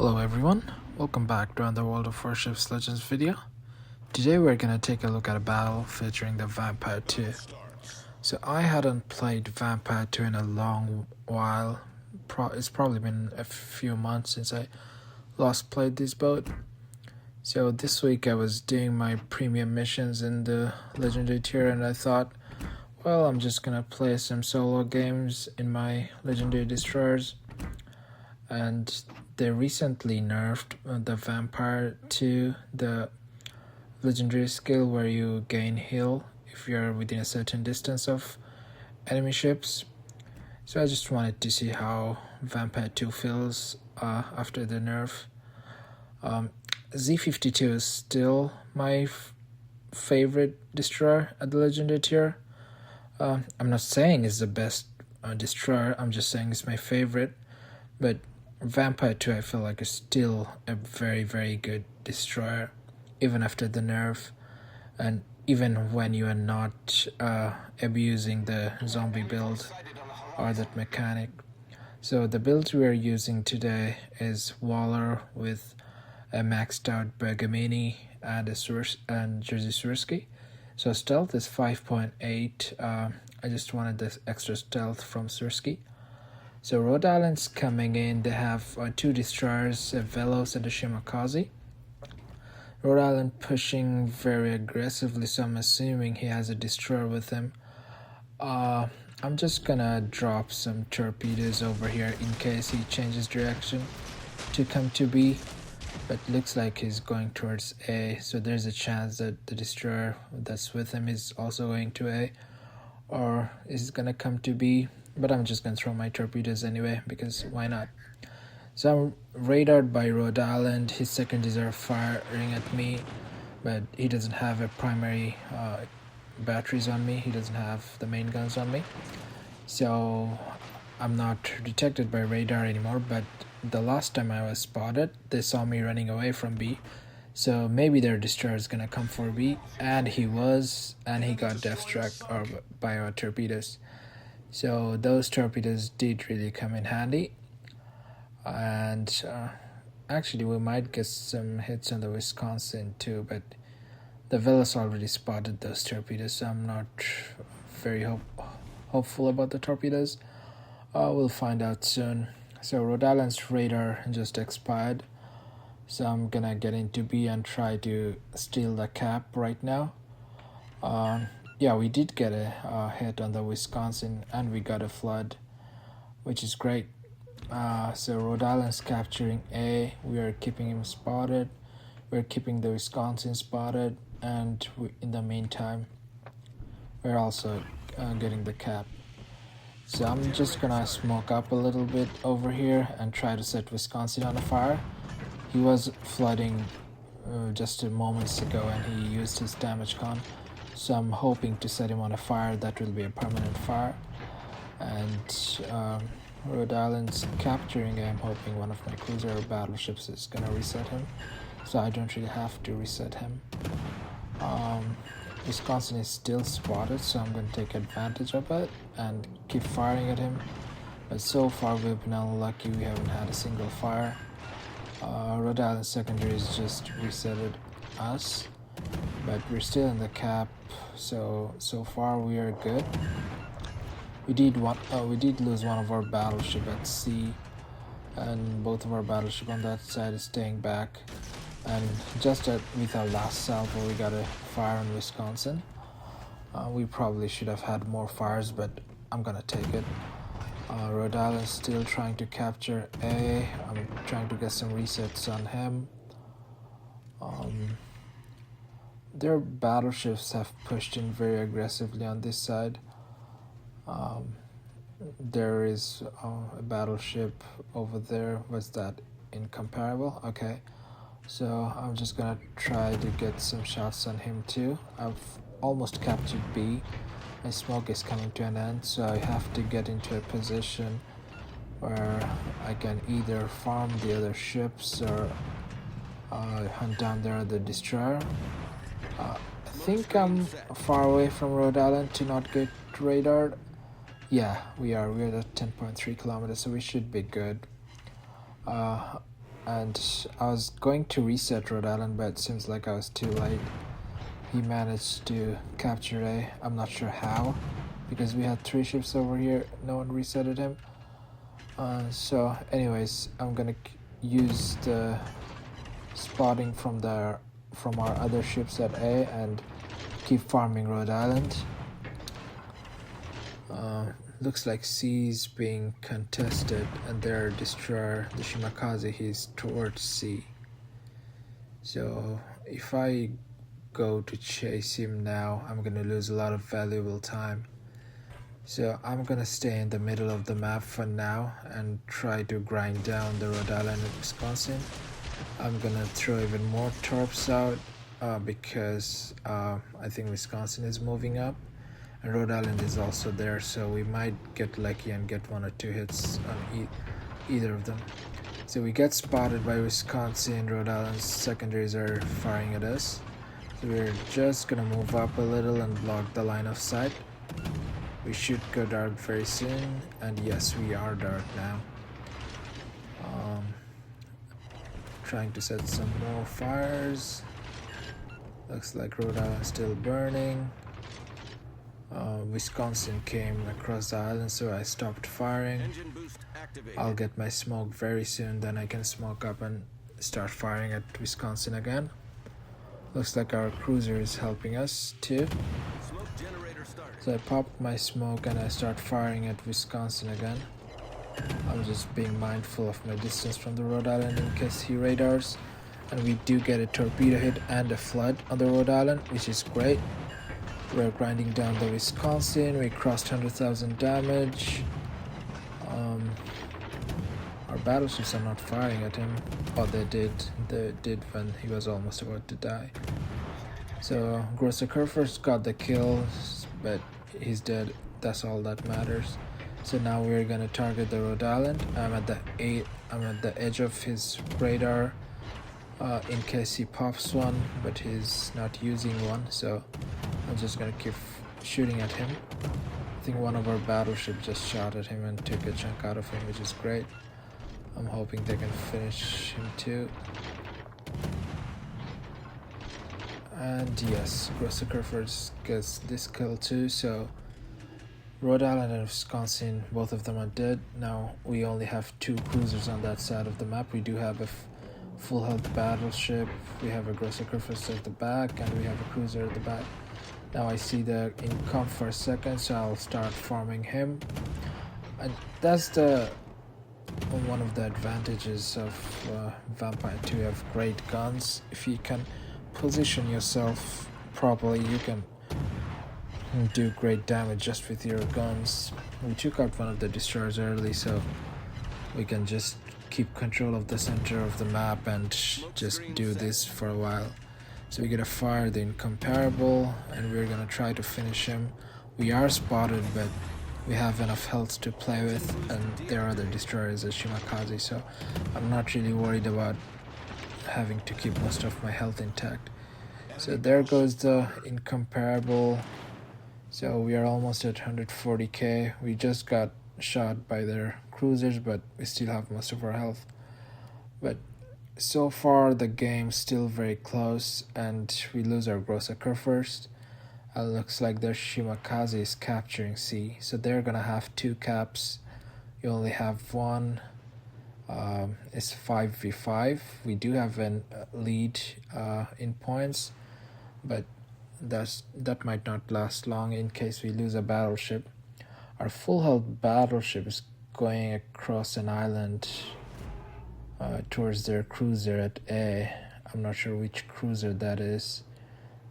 Hello everyone, welcome back to another World of Warships Legends video. Today we're gonna take a look at a battle featuring the Vampire 2. So I hadn't played Vampire 2 in a long while. It's probably been a few months since I last played this boat. So this week I was doing my premium missions in the Legendary tier and I thought, well, I'm just gonna play some solo games in my Legendary Destroyers. And they recently nerfed the Vampire to the legendary skill where you gain heal if you're within a certain distance of enemy ships. So I just wanted to see how Vampire 2 feels after the nerf. Z52 is still my favorite destroyer at the legendary tier. I'm not saying it's the best destroyer, I'm just saying it's my favorite, but Vampire 2 I feel like is still a very good destroyer even after the nerf, and even when you are not abusing the zombie build or that mechanic. So the build we are using today is Waller with a maxed out Bergamini and Jersey Swirsky. So stealth is 5.8. I just wanted this extra stealth from Swirsky. So Rhode Island's coming in. They have two destroyers, a Velos and a Shimakaze. Rhode Island pushing very aggressively, so I'm assuming he has a destroyer with him. I'm just gonna drop some torpedoes over here in case he changes direction to come to B. But looks like he's going towards A, so there's a chance that the destroyer that's with him is also going to A, or is gonna come to B. But I'm just gonna throw my torpedoes anyway, because why not? So I'm radared by Rhode Island. His secondaries are firing at me, but he doesn't have a primary batteries on me. He doesn't have the main guns on me. So I'm not detected by radar anymore, but the last time I was spotted, they saw me running away from B. So maybe their destroyer is gonna come for B, and he was, and he got death struck by our torpedoes. So those torpedoes did really come in handy, and actually we might get some hits on the Wisconsin too, but the Velas already spotted those torpedoes, so I'm not very hopeful about the torpedoes. We'll find out soon. So Rhode Island's radar just expired, so I'm gonna get into B and try to steal the cap right now. Yeah, we did get a hit on the Wisconsin and we got a flood, which is great. So Rhode Island's capturing A, we are keeping him spotted, we're keeping the Wisconsin spotted, and in the meantime we're also getting the cap. So I'm just gonna smoke up a little bit over here and try to set Wisconsin on a fire. He was flooding just moments ago and he used his damage con. So I'm hoping to set him on a fire that will be a permanent fire. And Rhode Island's capturing. I'm hoping one of my cruiser or battleships is gonna reset him, so I don't really have to reset him. Wisconsin is still spotted, so I'm gonna take advantage of it and keep firing at him. But so far we've been unlucky, we haven't had a single fire. Rhode Island secondary has just resetted us, but we're still in the cap, so far we are good. We did lose one of our battleship at sea, and both of our battleship on that side is staying back. And just with our last salvo we got a fire on Wisconsin. We probably should have had more fires, but I'm gonna take it. Rhode Island still trying to capture A. I'm trying to get some resets on him. Their battleships have pushed in very aggressively on this side. There is a battleship over there. What's that? Incomparable? Okay. So I'm just gonna try to get some shots on him too. I've almost captured B. My smoke is coming to an end, so I have to get into a position where I can either farm the other ships or hunt down their other destroyer. I think I'm far away from Rhode Island to not get radared. Yeah, we are. We're at 10.3 kilometers, so we should be good. and I was going to reset Rhode Island, but it seems like I was too late. He managed to capture A. I'm not sure how, because we had 3 ships over here. No one resetted him. So anyways, I'm gonna use the spotting from our other ships at A and keep farming Rhode Island. Looks like C is being contested, and their destroyer, the Shimakaze, he's towards C. So if I go to chase him now, I'm gonna lose a lot of valuable time. So I'm gonna stay in the middle of the map for now and try to grind down the Rhode Island and Wisconsin. I'm gonna throw even more torps out because I think Wisconsin is moving up. And Rhode Island is also there, so we might get lucky and get 1 or 2 hits on either of them. So we get spotted by Wisconsin. Rhode Island's secondaries are firing at us. So we're just gonna move up a little and block the line of sight. We should go dark very soon, and yes, we are dark now. Trying to set some more fires. Looks like Rhode Island still burning. Wisconsin came across the island, so I stopped firing. I'll get my smoke very soon, then I can smoke up and start firing at Wisconsin again. Looks like our cruiser is helping us too. So I popped my smoke and I start firing at Wisconsin again. I'm just being mindful of my distance from the Rhode Island in case he radars. And we do get a torpedo hit and a flood on the Rhode Island, which is great. We're grinding down the Wisconsin. We crossed 100,000 damage. Our battleships are not firing at him. Oh, they did. They did when he was almost about to die. So Grosser Kerfers got the kill, but he's dead. That's all that matters. So now we're gonna target the Rhode Island. I'm at the edge of his radar in case he pops one, but he's not using one, so I'm just gonna keep shooting at him. I think one of our battleships just shot at him and took a chunk out of him, which is great. I'm hoping they can finish him too. And yes, Grosser Kerfers gets this kill too, so Rhode Island and Wisconsin, both of them are dead. Now we only have 2 cruisers on that side of the map. We do have a full health battleship, we have a Grosser Kerfers at the back, and we have a cruiser at the back. Now I see the income for a second, so I'll start farming him. And that's one of the advantages of Vampire 2. You have great guns. If you can position yourself properly, you can do great damage just with your guns. We took out one of the destroyers early, so we can just keep control of the center of the map and just do this for a while. So we're gonna fire the Incomparable and we're gonna try to finish him. We are spotted, but we have enough health to play with, and there are other destroyers at Shimakaze, so I'm not really worried about having to keep most of my health intact. So there goes the Incomparable. So we are almost at 140k. We just got shot by their cruisers, but we still have most of our health. But so far the game's still very close, and we lose our Grosser Kerfers. Looks like their Shimakaze is capturing C, so they're gonna have 2 caps. You only have 1. It's 5v5. We do have a lead in points, but that might not last long in case we lose a battleship. Our full health battleship is going across an island towards their cruiser at A. I'm not sure which cruiser that is.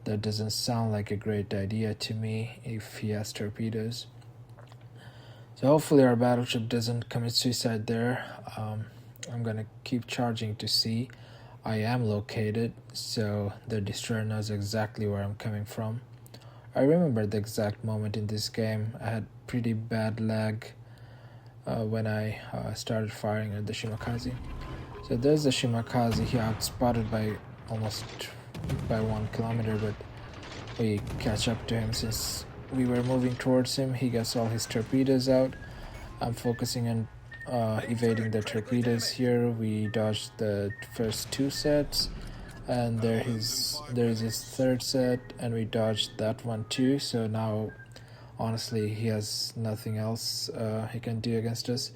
That doesn't sound like a great idea to me if he has torpedoes. So hopefully our battleship doesn't commit suicide there. I'm gonna keep charging to C. I am located, so the destroyer knows exactly where I'm coming from. I remember the exact moment in this game. I had pretty bad lag when I started firing at the Shimakaze. So there's the Shimakaze. He outspotted by almost by 1 kilometer, but we catch up to him since we were moving towards him. He gets all his torpedoes out. I'm focusing on evading the torpedoes here. We dodged the first two sets, and there is his third set, and we dodged that one too. So now honestly he has nothing else he can do against us.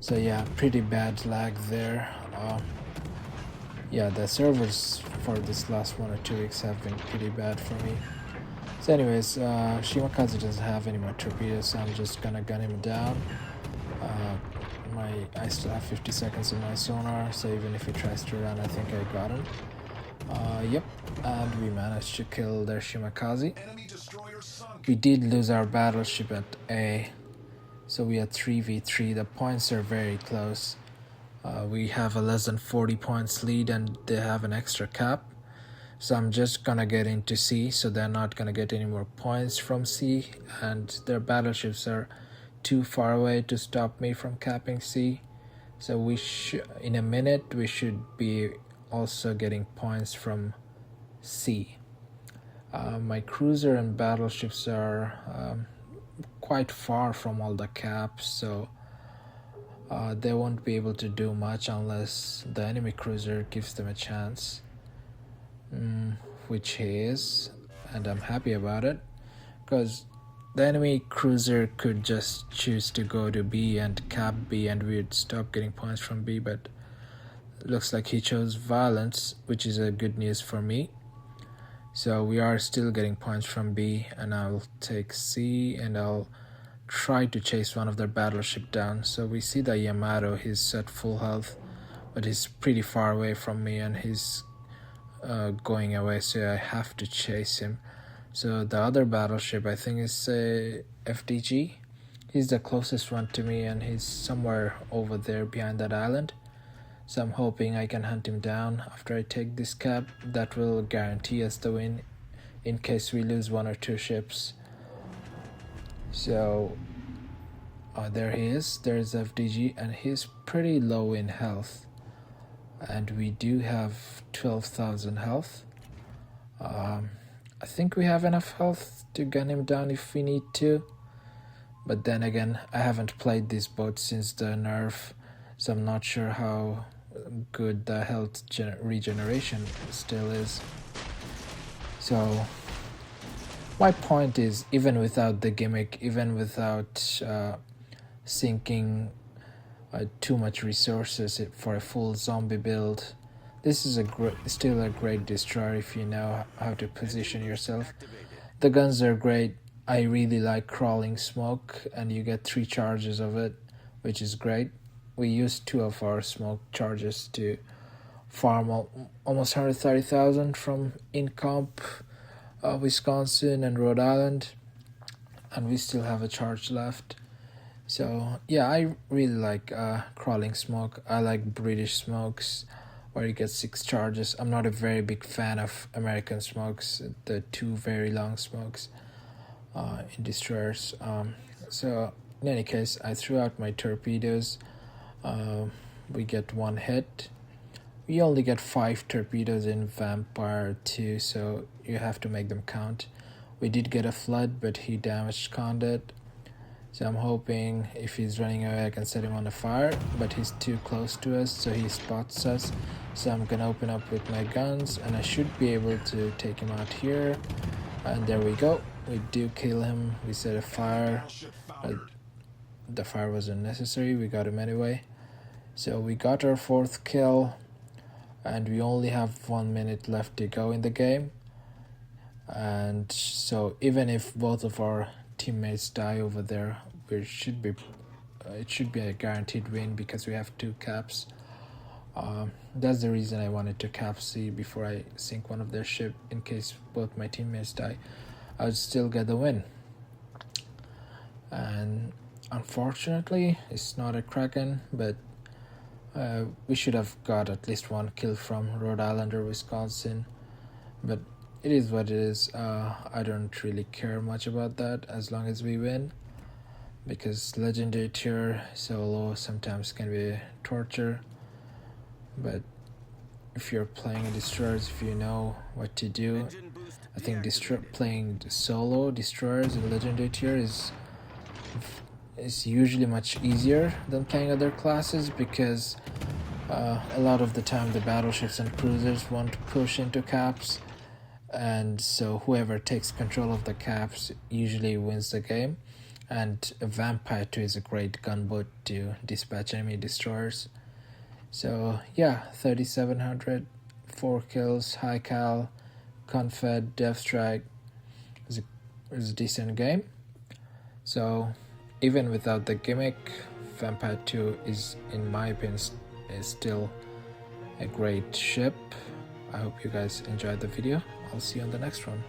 So yeah, pretty bad lag there. Yeah, the servers for this last 1 or 2 weeks have been pretty bad for me. So anyways, Shimakaze doesn't have any more torpedoes, so I'm just gonna gun him down. I still have 50 seconds in my sonar, so even if he tries to run, I think I got him. Yep, and we managed to kill their Shimakaze. We did lose our battleship at A, so we are 3v3. The points are very close. We have a less than 40 points lead, and they have an extra cap. So I'm just gonna get into C, so they're not gonna get any more points from C, and their battleships are too far away to stop me from capping C. So we should, in a minute, we should be also getting points from C. My cruiser and battleships are quite far from all the caps, so they won't be able to do much unless the enemy cruiser gives them a chance, which he is, and I'm happy about it, because the enemy cruiser could just choose to go to B and cap B and we'd stop getting points from B, but it looks like he chose violence, which is a good news for me. So we are still getting points from B, and I'll take C and I'll try to chase one of their battleship down. So we see the Yamato, he's at full health, but he's pretty far away from me and he's going away, so I have to chase him. So the other battleship, I think, is FDG. He's the closest one to me, and he's somewhere over there behind that island. So I'm hoping I can hunt him down after I take this cap. That will guarantee us the win in case we lose 1 or 2 ships. So there he is. There's FDG, and he's pretty low in health. And we do have 12,000 health. I think we have enough health to gun him down if we need to, but then again, I haven't played this boat since the nerf, so I'm not sure how good the health regeneration still is. So my point is, even without the gimmick, even without sinking too much resources for a full zombie build, this is still a great destroyer if you know how to position yourself. The guns are great. I really like crawling smoke, and you get 3 charges of it, which is great. We used 2 of our smoke charges to farm almost 130,000 from Incomp, Wisconsin and Rhode Island, and we still have a charge left. So yeah, I really like crawling smoke. I like British smokes, where you get 6 charges. I'm not a very big fan of American smokes, the 2 very long smokes in destroyers. So in any case, I threw out my torpedoes. We get 1 hit. We only get 5 torpedoes in Vampire 2, so you have to make them count. We did get a flood, but he damaged Condit. So I'm hoping if he's running away, I can set him on a fire, but he's too close to us, so he spots us. So I'm gonna open up with my guns, and I should be able to take him out here. And there we go. We do kill him. We set a fire, but the fire wasn't necessary. We got him anyway. So we got our 4th kill, and we only have 1 minute left to go in the game. And so even if both of our teammates die over there, it should be a guaranteed win because we have 2 caps. That's the reason I wanted to cap C before I sink one of their ship. In case both my teammates die, I would still get the win. And unfortunately, it's not a Kraken, but we should have got at least 1 kill from Rhode Island or Wisconsin. But it is what it is. I don't really care much about that as long as we win, because legendary tier solo sometimes can be torture. But if you're playing destroyers, if you know what to do, I think playing solo destroyers in legendary tier is is usually much easier than playing other classes, because a lot of the time the battleships and cruisers want to push into caps, and so whoever takes control of the caps usually wins the game. And a Vampire 2 is a great gunboat to dispatch enemy destroyers. So yeah, 3700, 4 kills, high cal, confed, death strike is a decent game. So even without the gimmick, Vampire 2 is, in my opinion, is still a great ship. I hope you guys enjoyed the video. I'll see you on the next one.